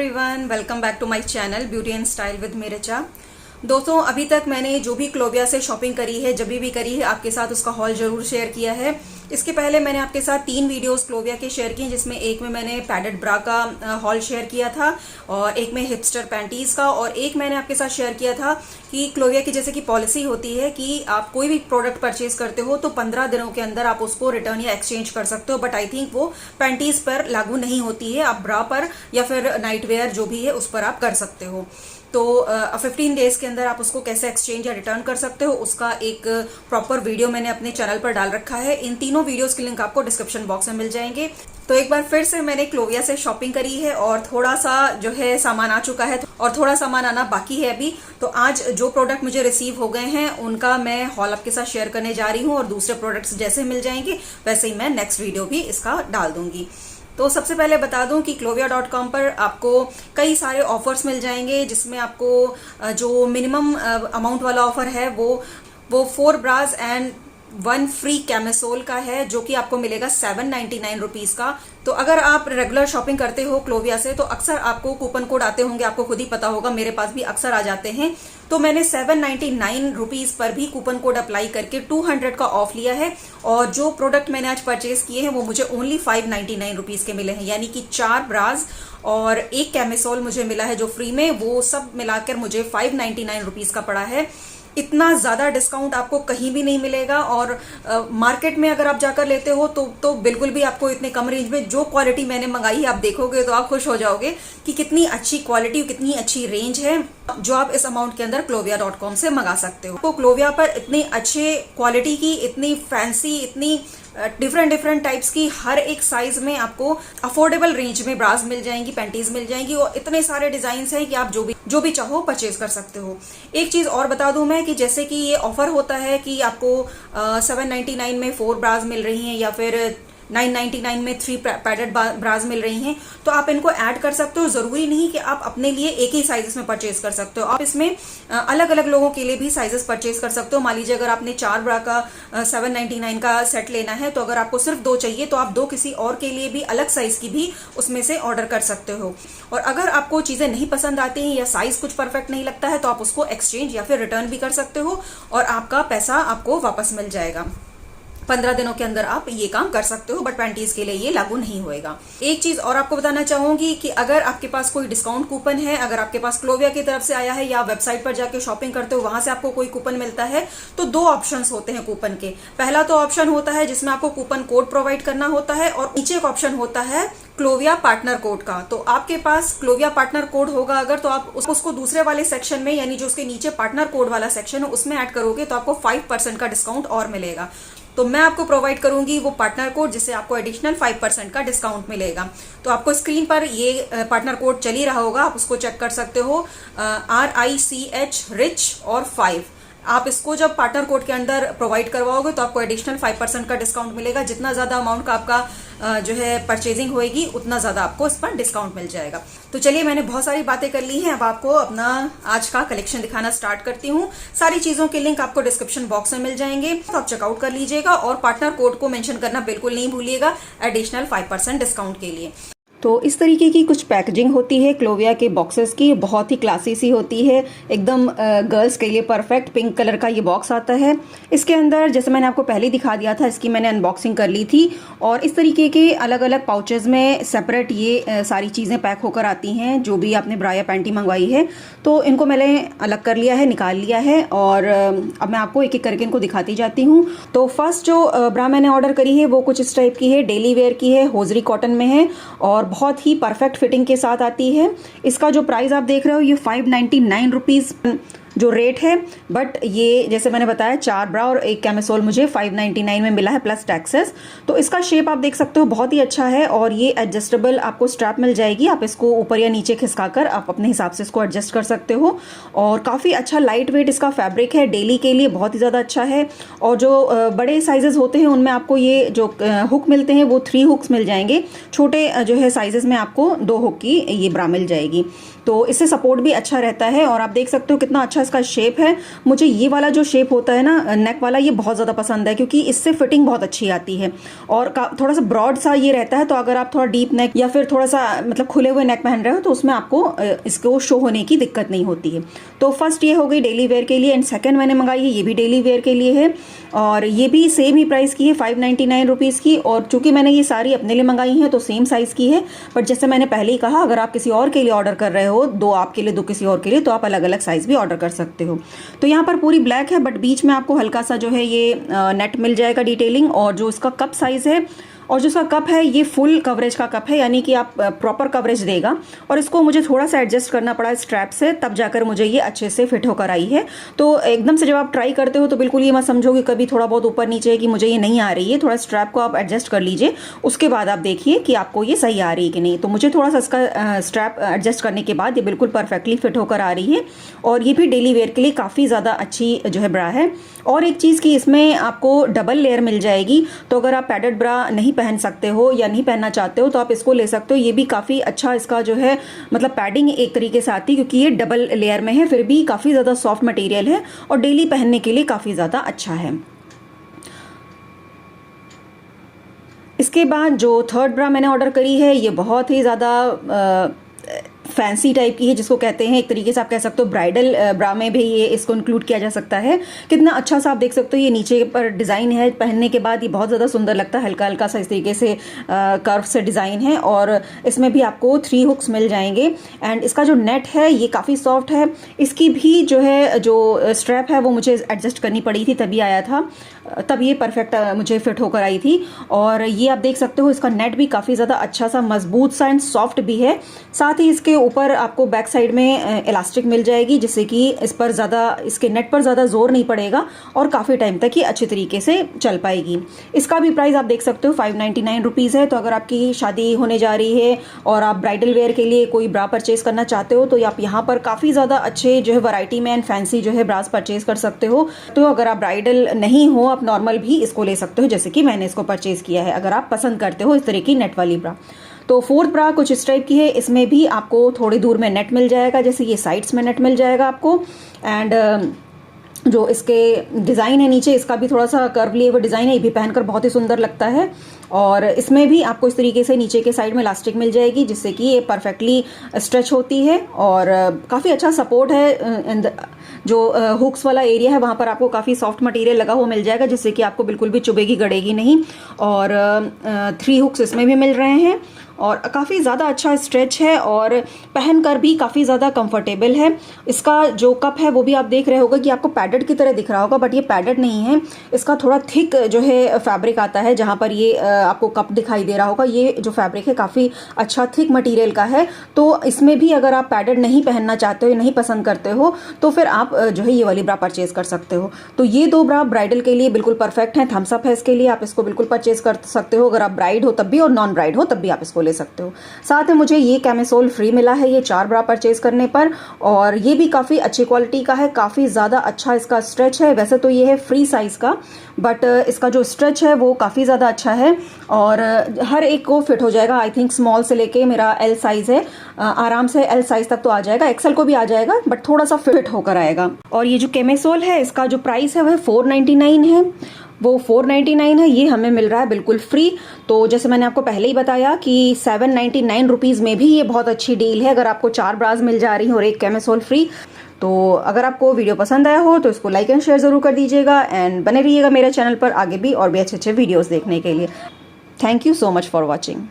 Everyone, welcome back to my channel beauty and style with मेरेचा। दोस्तों, अभी तक मैंने जो भी क्लोविया से शॉपिंग करी है, जब भी करी है, आपके साथ उसका हॉल जरूर शेयर किया है। इसके पहले मैंने आपके साथ 3 वीडियोस क्लोविया के शेयर किए, जिसमें एक में मैंने पैडेड ब्रा का हॉल शेयर किया था और एक में हिपस्टर पैंटीज का, और एक मैंने आपके साथ शेयर किया था कि क्लोविया की जैसे कि पॉलिसी होती है कि आप कोई भी प्रोडक्ट परचेज करते हो तो 15 दिनों के अंदर आप उसको रिटर्न या एक्सचेंज कर सकते हो। बट आई थिंक वो पैंटीज पर लागू नहीं होती है, आप ब्रा पर या फिर नाइट वेयर जो भी है उस पर आप कर सकते हो। तो 15 डेज के अंदर आप उसको कैसे एक्सचेंज या रिटर्न कर सकते हो, उसका एक प्रॉपर वीडियो मैंने अपने चैनल पर डाल रखा है। इन तीनों वीडियोस के लिंक आपको डिस्क्रिप्शन बॉक्स में मिल जाएंगे। तो एक बार फिर से मैंने क्लोविया से शॉपिंग करी है और थोड़ा सा जो है सामान आ चुका है और थोड़ा सामान आना बाकी है अभी। तो आज जो प्रोडक्ट मुझे रिसीव हो गए हैं उनका मैं हॉल आपके साथ शेयर करने जा रही हूँ, और दूसरे प्रोडक्ट्स जैसे मिल जाएंगे वैसे ही मैं नेक्स्ट वीडियो भी इसका डाल दूंगी। तो सबसे पहले बता दूं कि clovia.com पर आपको कई सारे ऑफर्स मिल जाएंगे, जिसमें आपको जो मिनिमम अमाउंट वाला ऑफर है वो 4 ब्रास एंड 1 फ्री कैमेसोल का है, जो कि आपको मिलेगा 799 रुपीज का। तो अगर आप रेगुलर शॉपिंग करते हो क्लोविया से तो अक्सर आपको कूपन कोड आते होंगे, आपको खुद ही पता होगा, मेरे पास भी अक्सर आ जाते हैं। तो मैंने 799 रुपीज पर भी कूपन कोड अप्लाई करके 200 का ऑफ लिया है, और जो प्रोडक्ट मैंने आज परचेज किए हैं वो मुझे ओनली 599 रुपीज के मिले हैं, यानी कि 4 ब्रास और 1 कैमेसोल मुझे मिला है जो फ्री में। वो सब मिलाकर मुझे 599 रुपीज का पड़ा है। इतना ज्यादा डिस्काउंट आपको कहीं भी नहीं मिलेगा, और मार्केट में अगर आप जाकर लेते हो तो बिल्कुल भी आपको इतने कम रेंज में जो क्वालिटी मैंने मंगाई है आप देखोगे तो आप खुश हो जाओगे कि कितनी अच्छी क्वालिटी, कितनी अच्छी रेंज है जो आप इस अमाउंट के अंदर clovia.com से मंगा सकते हो। तो क्लोविया पर इतनी अच्छे क्वालिटी की, इतनी फैंसी, इतनी डिफरेंट टाइप्स की हर एक साइज में आपको अफोर्डेबल रेंज में ब्रास मिल जाएंगी, पैंटीज मिल जाएंगी, और इतने सारे डिजाइन हैं कि आप जो भी चाहो परचेज कर सकते हो। एक चीज और बता दूं मैं कि जैसे कि ये ऑफर होता है कि आपको 799 में 4 ब्रास मिल रही हैं या फिर 999 में 3 पैडेड ब्रास मिल रही हैं, तो आप इनको ऐड कर सकते हो। जरूरी नहीं कि आप अपने लिए एक ही साइजेस में परचेज कर सकते हो, आप इसमें अलग अलग लोगों के लिए भी साइजेस परचेज कर सकते हो। मान लीजिए अगर आपने 4 ब्रा का 799 का सेट लेना है, तो अगर आपको सिर्फ 2 चाहिए तो आप 2 किसी और के लिए भी अलग साइज की भी उसमें से ऑर्डर कर सकते हो। और अगर आपको चीजें नहीं पसंद आती हैं या साइज कुछ परफेक्ट नहीं लगता है तो आप उसको एक्सचेंज या फिर रिटर्न भी कर सकते हो, और आपका पैसा आपको वापस मिल जाएगा। 15 दिनों के अंदर आप ये काम कर सकते हो, बट पैंटीज के लिए ये लागू नहीं होएगा। एक चीज और आपको बताना चाहूंगी कि अगर आपके पास कोई डिस्काउंट कूपन है, अगर आपके पास क्लोविया की तरफ से आया है या वेबसाइट पर जाके शॉपिंग करते हो वहां से आपको कोई कूपन मिलता है, तो 2 ऑप्शंस होते हैं कूपन के। पहला तो ऑप्शन होता है जिसमें आपको कूपन कोड प्रोवाइड करना होता है, और नीचे एक ऑप्शन होता है क्लोविया पार्टनर कोड का। तो आपके पास क्लोविया पार्टनर कोड होगा अगर, तो आप उसको दूसरे वाले सेक्शन में, यानी जो उसके नीचे पार्टनर कोड वाला सेक्शन है उसमें ऐड करोगे तो आपको 5% का डिस्काउंट और मिलेगा। तो मैं आपको प्रोवाइड करूंगी वो पार्टनर कोड, जिससे आपको एडिशनल 5% का डिस्काउंट मिलेगा। तो आपको स्क्रीन पर ये पार्टनर कोड चल ही रहा होगा, आप उसको चेक कर सकते हो, RICH रिच और 5। आप इसको जब पार्टनर कोड के अंदर प्रोवाइड करवाओगे तो आपको एडिशनल 5% का डिस्काउंट मिलेगा। जितना ज्यादा अमाउंट का आपका जो है परचेजिंग होएगी उतना ज्यादा आपको इस पर डिस्काउंट मिल जाएगा। तो चलिए, मैंने बहुत सारी बातें कर ली हैं, अब आपको अपना आज का कलेक्शन दिखाना स्टार्ट करती हूँ। सारी चीजों के लिंक आपको डिस्क्रिप्शन बॉक्स में मिल जाएंगे, तो आप चेकआउट कर लीजिएगा, और पार्टनर कोड को मेंशन करना बिल्कुल नहीं भूलिएगा एडिशनल 5% डिस्काउंट के लिए। तो इस तरीके की कुछ पैकेजिंग होती है क्लोविया के बॉक्सेस की, बहुत ही क्लासी सी होती है, एकदम गर्ल्स के लिए परफेक्ट। पिंक कलर का ये बॉक्स आता है। इसके अंदर जैसे मैंने आपको पहले दिखा दिया था, इसकी मैंने अनबॉक्सिंग कर ली थी, और इस तरीके के अलग अलग पाउचेज में सेपरेट ये सारी चीज़ें पैक होकर आती हैं, जो भी आपने ब्रा या पैंटी मंगवाई है। तो इनको मैंने अलग कर लिया है, निकाल लिया है, और अब मैं आपको एक एक करके इनको दिखाती जाती हूँ। तो फर्स्ट जो ब्रा मैंने ऑर्डर करी है वो कुछ इस टाइप की है, डेली वेयर की है, होजरी कॉटन में है, और बहुत ही परफेक्ट फिटिंग के साथ आती है। इसका जो प्राइस आप देख रहे हो ये 599 रुपीज जो रेट है, बट ये जैसे मैंने बताया 4 ब्रा और 1 कैमेसोल मुझे 599 में मिला है प्लस टैक्सेस। तो इसका शेप आप देख सकते हो बहुत ही अच्छा है, और ये एडजस्टेबल आपको स्ट्रैप मिल जाएगी। आप इसको ऊपर या नीचे खिसकाकर आप अपने हिसाब से इसको एडजस्ट कर सकते हो, और काफ़ी अच्छा लाइट वेट इसका फैब्रिक है, डेली के लिए बहुत ही ज़्यादा अच्छा है। और जो बड़े साइजेस होते हैं उनमें आपको ये जो हुक मिलते हैं वो 3 हुक्स मिल जाएंगे, छोटे जो है साइजेस में आपको 2 हुक की ये ब्रा मिल जाएगी। तो इससे सपोर्ट भी अच्छा रहता है। और आप देख सकते हो कितना अच्छा इसका शेप है। मुझे ये वाला जो शेप होता है ना नेक वाला, ये बहुत ज़्यादा पसंद है क्योंकि इससे फिटिंग बहुत अच्छी आती है और थोड़ा सा ब्रॉड सा ये रहता है। तो अगर आप थोड़ा डीप नेक या फिर थोड़ा सा मतलब खुले हुए नेक पहन रहे हो तो उसमें आपको इसको शो होने की दिक्कत नहीं होती है। तो फर्स्ट ये हो गई डेली वेयर के लिए, एंड सेकंड मैंने मंगाई है, ये भी डेली वेयर के लिए है और ये भी सेम ही प्राइस की है 599 रुपीज़ की। और चूंकि मैंने ये सारी अपने लिए मंगाई हैं तो सेम साइज़ की है, बट जैसे मैंने पहले ही कहा अगर आप किसी और के लिए ऑर्डर कर रहे हो, दो आपके लिए दो किसी और के लिए, तो आप अलग अलग साइज़ भी ऑर्डर कर सकते हो। तो यहाँ पर पूरी ब्लैक है बट बीच में आपको हल्का सा जो है ये नेट मिल जाएगा डिटेलिंग। और जो इसका कप साइज़ है और जो इसका कप है ये फुल कवरेज का कप है, यानी कि आप प्रॉपर कवरेज देगा। और इसको मुझे थोड़ा सा एडजस्ट करना पड़ा स्ट्रैप से, तब जाकर मुझे ये अच्छे से फिट होकर आई है। तो एकदम से जब आप ट्राई करते हो तो बिल्कुल ये मत समझो कि कभी थोड़ा बहुत ऊपर नीचे है कि मुझे ये नहीं आ रही है। थोड़ा स्ट्रैप को आप एडजस्ट कर लीजिए, उसके बाद आप देखिए कि आपको ये सही आ रही है कि नहीं। तो मुझे थोड़ा सा इसका स्ट्रैप एडजस्ट करने के बाद ये बिल्कुल परफेक्टली फिट होकर आ रही है और ये भी डेली वेयर के लिए काफ़ी ज़्यादा अच्छी जो है ब्रा है। और एक चीज़ की इसमें आपको डबल लेयर मिल जाएगी, तो अगर आप पैडेड ब्रा नहीं पहन सकते हो या नहीं पहनना चाहते हो तो आप इसको ले सकते हो। ये भी काफ़ी अच्छा इसका जो है मतलब पैडिंग एक तरीके से आती है क्योंकि ये डबल लेयर में है, फिर भी काफ़ी ज़्यादा सॉफ्ट मटेरियल है और डेली पहनने के लिए काफ़ी ज़्यादा अच्छा है। इसके बाद जो थर्ड ब्रा मैंने ऑर्डर करी है ये बहुत ही ज़्यादा फैंसी टाइप की है, जिसको कहते हैं एक तरीके से आप कह सकते हो ब्राइडल ब्रा में भी ये इसको इंक्लूड किया जा सकता है। कितना अच्छा सा आप देख सकते हो ये नीचे पर डिज़ाइन है, पहनने के बाद ये बहुत ज़्यादा सुंदर लगता है। हल्का हल्का सा इस तरीके से कर्व से डिज़ाइन है और इसमें भी आपको 3 हुक्स मिल जाएंगे। एंड इसका जो नेट है ये काफ़ी सॉफ्ट है। इसकी भी जो है जो स्ट्रैप है वो मुझे एडजस्ट करनी पड़ी थी, तभी आया था, तब ये परफेक्ट मुझे फिट होकर आई थी। और ये आप देख सकते हो इसका नेट भी काफ़ी ज़्यादा अच्छा सा मजबूत सा एंड सॉफ्ट भी है। साथ ही इसके ऊपर आपको बैक साइड में इलास्टिक मिल जाएगी, जिससे कि इस पर ज़्यादा इसके नेट पर ज़्यादा जोर नहीं पड़ेगा और काफ़ी टाइम तक ये अच्छे तरीके से चल पाएगी। इसका भी प्राइस आप देख सकते हो 599 रुपीज़ है। तो अगर आपकी शादी होने जा रही है और आप ब्राइडल वेयर के लिए कोई ब्रा परचेज करना चाहते हो तो आप यहाँ पर काफ़ी ज़्यादा अच्छे जो है वैरायटी में एंड फैंसी जो है ब्रास परचेज कर सकते हो। तो अगर आप ब्राइडल नहीं हो, आप नॉर्मल भी इसको ले सकते हो, जैसे कि मैंने इसको परचेज किया है, अगर आप पसंद करते हो इस तरह की नेट वाली ब्रा। तो फोर्थ ब्रा कुछ इस टाइप की है, इसमें भी आपको थोड़ी दूर में नेट मिल जाएगा, जैसे ये साइड्स में नेट मिल जाएगा आपको। एंड जो इसके डिज़ाइन है नीचे, इसका भी थोड़ा सा कर्व लिए हुए डिज़ाइन है, ये भी पहनकर बहुत ही सुंदर लगता है। और इसमें भी आपको इस तरीके से नीचे के साइड में इलास्टिक मिल जाएगी, जिससे कि ये परफेक्टली स्ट्रेच होती है और काफ़ी अच्छा सपोर्ट है। जो हुक्स वाला एरिया है वहाँ पर आपको काफ़ी सॉफ्ट मटेरियल लगा हुआ मिल जाएगा, जिससे कि आपको बिल्कुल भी चुभेगी गड़ेगी नहीं। और 3 हुक्स इसमें भी मिल रहे हैं और काफ़ी ज़्यादा अच्छा स्ट्रेच है और पहनकर भी काफ़ी ज़्यादा कंफर्टेबल है। इसका जो कप है वो भी आप देख रहे होगा कि आपको पैडेड की तरह दिख रहा होगा, बट ये पैडेड नहीं है। इसका थोड़ा थिक जो है फैब्रिक आता है, जहाँ पर ये आपको कप दिखाई दे रहा होगा, ये जो फैब्रिक है काफ़ी अच्छा थिक मटेरियल का है। तो इसमें भी अगर आप पैडेड नहीं पहनना चाहते हो, नहीं पसंद करते हो, तो फिर आप जो है ये वाली ब्रा परचेज कर सकते हो। तो ये 2 ब्रा ब्राइडल के लिए बिल्कुल परफेक्ट है, थम्स अप है इसके लिए, आप इसको बिल्कुल परचेज कर सकते हो। अगर आप ब्राइड हो तब भी और नॉन ब्राइड हो तब भी आप इसको ले सकते हो। साथ में मुझे ये कैमिसोल फ्री मिला है ये 4 ब्रा परचेज करने पर, और ये भी काफ़ी अच्छी क्वालिटी का है, काफ़ी ज़्यादा अच्छा इसका स्ट्रेच है। वैसे तो ये है फ्री साइज़ का, बट इसका जो स्ट्रेच है वो काफ़ी ज़्यादा अच्छा है और हर एक को फिट हो जाएगा। आई थिंक स्मॉल से लेके मेरा एल साइज़ है, आराम से एल साइज़ तक तो आ जाएगा, एक्सेल को भी आ जाएगा, बट थोड़ा सा फिट होकर आएगा। और ये जो कैमिसोल है इसका जो प्राइस है वह 499 है, वो 499 है, ये हमें मिल रहा है बिल्कुल फ्री। तो जैसे मैंने आपको पहले ही बताया कि 799 रुपीज़ में भी ये बहुत अच्छी डील है, अगर आपको 4 ब्राज मिल जा रही हैं और एक कैमिसोल फ्री। तो अगर आपको वीडियो पसंद आया हो तो इसको लाइक एंड शेयर ज़रूर कर दीजिएगा एंड बने रहिएगा मेरे चैनल पर आगे भी और भी अच्छे अच्छे वीडियोज़ देखने के लिए। Thank you so much for watching.